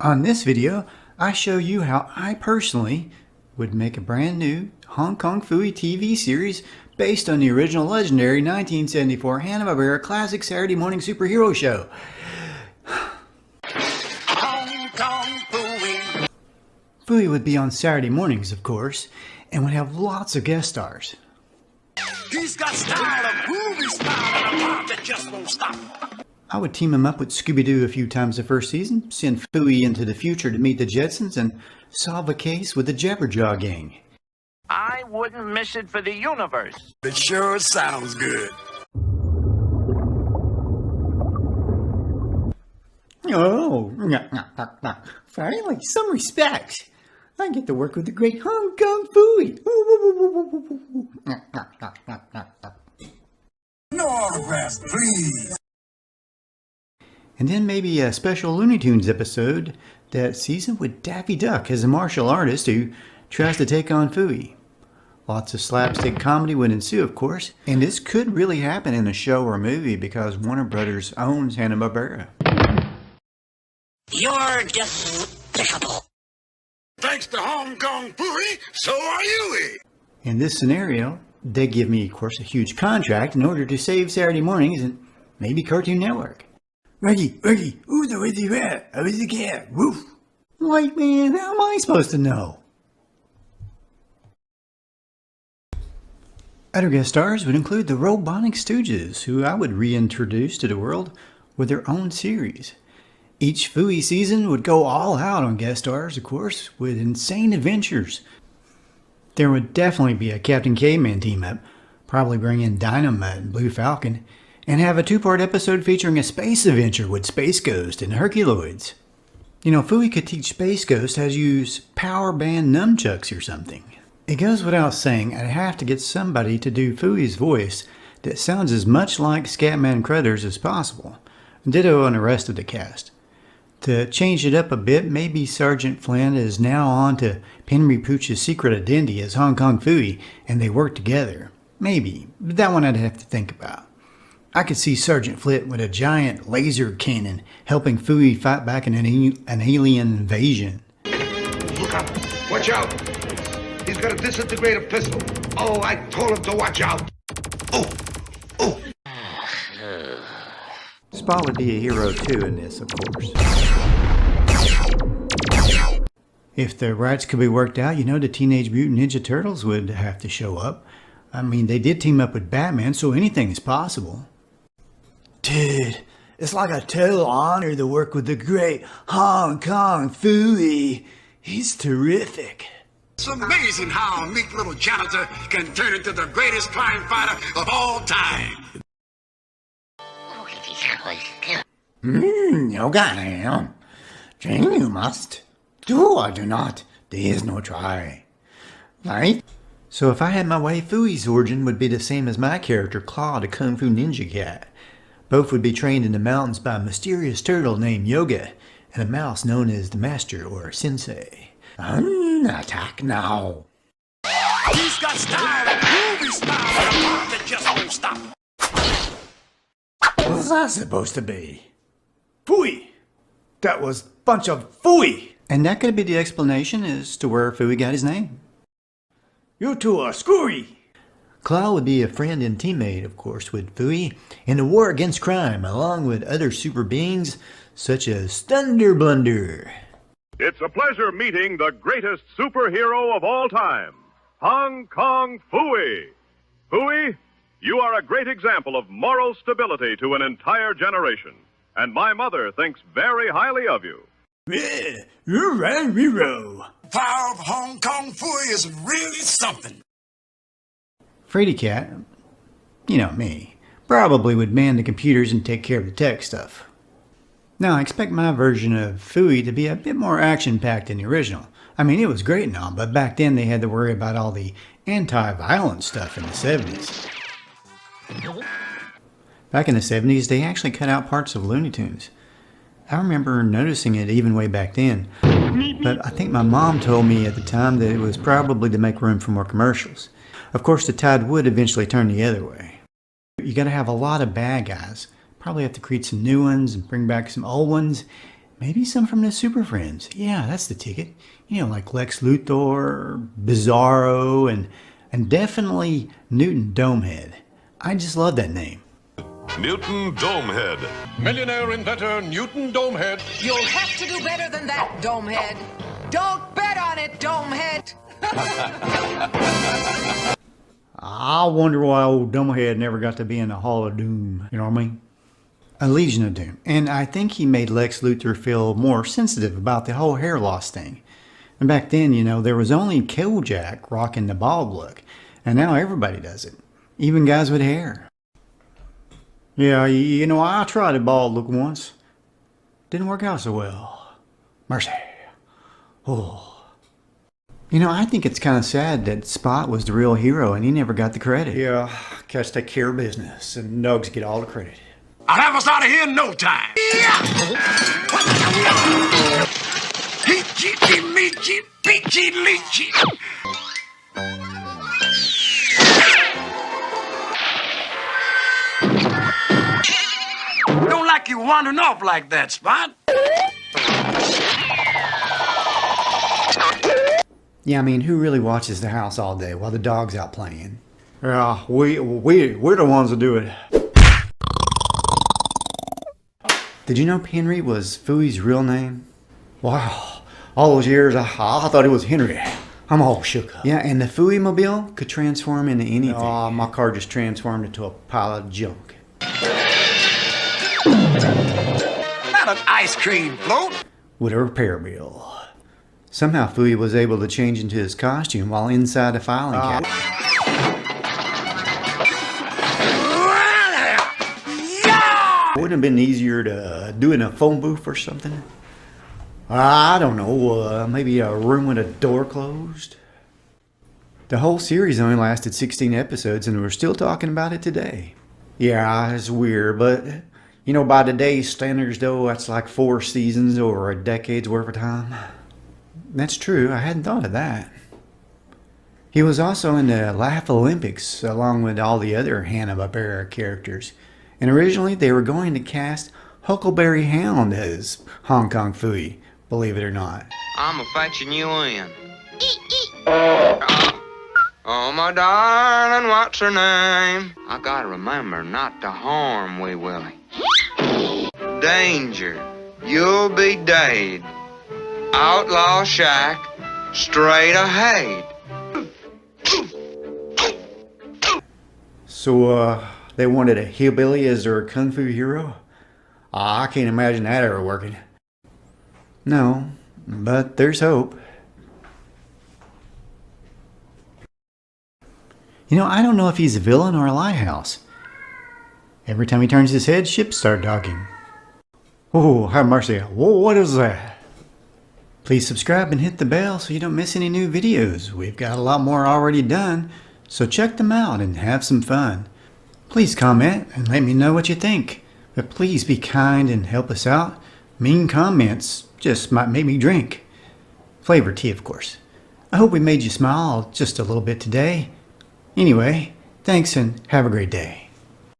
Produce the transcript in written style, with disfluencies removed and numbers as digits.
On this video, I show you how I personally would make a brand new Hong Kong Phooey TV series based on the original legendary 1974 Hanna-Barbera classic Saturday morning superhero show. Hong Kong Phooey. Phooey would be on Saturday mornings, of course, and would have lots of guest stars. He's got style, a movie style, and a pop that just won't stop. I would team him up with Scooby Doo a few times the first season, send Phooey into the future to meet the Jetsons, and solve a case with the Jabberjaw gang. I wouldn't miss it for the universe. It sure sounds good. Oh, finally, some respect. I get to work with the great Hong Kong Phooey. No autographs, please. And then maybe a special Looney Tunes episode that season with Daffy Duck as a martial artist who tries to take on Phooey. Lots of slapstick comedy would ensue, of course, and this could really happen in a show or a movie because Warner Brothers owns Hanna-Barbera. You're despicable. Thanks to Hong Kong Phooey, so are you. In this scenario, they give me, of course, a huge contract in order to save Saturday mornings and maybe Cartoon Network. Reggie, who's the Reggie rat? I was a cat, woof. White man, how am I supposed to know? Other guest stars would include the Robonic Stooges, who I would reintroduce to the world with their own series. Each Phooey season would go all out on guest stars, of course, with insane adventures. There would definitely be a Captain Caveman team-up, probably bring in Dynomutt and Blue Falcon, and have a two-part episode featuring a space adventure with Spache Ghost and Herculoids. You know, Phooey could teach Spache Ghost how to use power band nunchucks or something. It goes without saying I'd have to get somebody to do Phooey's voice that sounds as much like Scatman Crothers as possible. Ditto on the rest of the cast. To change it up a bit, maybe Sergeant Flynn is now on to Penry Pooch's secret identity as Hong Kong Phooey and they work together. Maybe, but that one I'd have to think about. I could see Sergeant Flint with a giant laser cannon helping Phooey fight back an alien invasion. Look out! Watch out! He's got a disintegrator pistol. Oh, I told him to watch out. Oh! Spot would be a hero too in this, of course. If the rights could be worked out, you know, the Teenage Mutant Ninja Turtles would have to show up. I mean, they did team up with Batman, so anything is possible. Dude, it's like a total honor to work with the great Hong Kong Phooey. He's terrific. It's amazing how a meek little janitor can turn into the greatest crime fighter of all time. Okay. Train you must. Do or do not. There is no try. Right? So if I had my way, Phooey's origin would be the same as my character, Claw, the Kung Fu Ninja Cat. Both would be trained in the mountains by a mysterious turtle named Yoga and a mouse known as the Master or Sensei. Attack now. He's got style, a movie style, and a pop that just won't stop. What's that supposed to be? Phooey! That was a bunch of Phooey! And that could be the explanation as to where Phooey got his name. You two are screwy! Claw would be a friend and teammate, of course, with Phooey in the war against crime, along with other super beings such as Thunder Blunder. It's a pleasure meeting the greatest superhero of all time, Hong Kong Phooey. Phooey, you are a great example of moral stability to an entire generation, and my mother thinks very highly of you. Yeah, you're right, Rero. The power of Hong Kong Phooey is really something. Frady Cat, you know me, probably would man the computers and take care of the tech stuff. Now, I expect my version of Phooey to be a bit more action-packed than the original. I mean, it was great and all, but back then they had to worry about all the anti-violence stuff in the 70s. Back in the 70s, they actually cut out parts of Looney Tunes. I remember noticing it even way back then, but I think my mom told me at the time that it was probably to make room for more commercials. Of course, the tide would eventually turn the other way. You gotta have a lot of bad guys. Probably have to create some new ones and bring back some old ones. Maybe some from the Super Friends. Yeah, that's the ticket. You know, like Lex Luthor, Bizarro, and definitely Newton Domehead. I just love that name. Newton Domehead. Millionaire inventor Newton Domehead. You'll have to do better than that, Domehead. Don't bet on it, Domehead. I wonder why old Domehead never got to be in the Hall of Doom. You know what I mean? A Legion of Doom. And I think he made Lex Luthor feel more sensitive about the whole hair loss thing. And back then, you know, there was only Killjack rocking the bald look. And now everybody does it. Even guys with hair. Yeah, you know, I tried a bald look once. Didn't work out so well. Mercy. Oh. You know, I think it's kind of sad that Spot was the real hero and he never got the credit. Yeah, cats take care of business and dogs get all the credit. I'll have us out of here in no time. Peachy, meechy, peachy, leechy. Don't like you wandering off like that, Spot. Yeah, I mean, who really watches the house all day while the dog's out playing? Yeah, we're the ones that do it. Did you know Penry was Phooey's real name? Wow, all those years I thought it was Henry. I'm all shook up. Yeah, and the Phooey mobile could transform into anything. Oh, my car just transformed into a pile of junk. Not an ice cream float. With a repair bill. Somehow Phooey was able to change into his costume while inside a filing cabinet. Wouldn't it have been easier to do in a phone booth or something? I don't know, maybe a room with a door closed? The whole series only lasted 16 episodes and we're still talking about it today. Yeah, it's weird, but you know, by today's standards though, that's like 4 seasons or a decade's worth of time. That's true, I hadn't thought of that. He was also in the Laugh Olympics along with all the other Hanna-Barbera characters. And originally they were going to cast Huckleberry Hound as Hong Kong Phooey, believe it or not. I'm a-fetching you in. Oh, my darling, what's her name? I gotta remember not to harm Wee Willie. Danger, you'll be dead. Outlaw shack, straight ahead. So, they wanted a hillbilly as their kung fu hero? I can't imagine that ever working. No, but there's hope. You know, I don't know if he's a villain or a lighthouse. Every time he turns his head, ships start docking. Oh, have mercy. Whoa, what is that? Please subscribe and hit the bell so you don't miss any new videos. We've got a lot more already done, so check them out and have some fun. Please comment and let me know what you think. But please be kind and help us out. Mean comments just might make me drink. Flavored tea, of course. I hope we made you smile just a little bit today. Anyway, thanks and have a great day.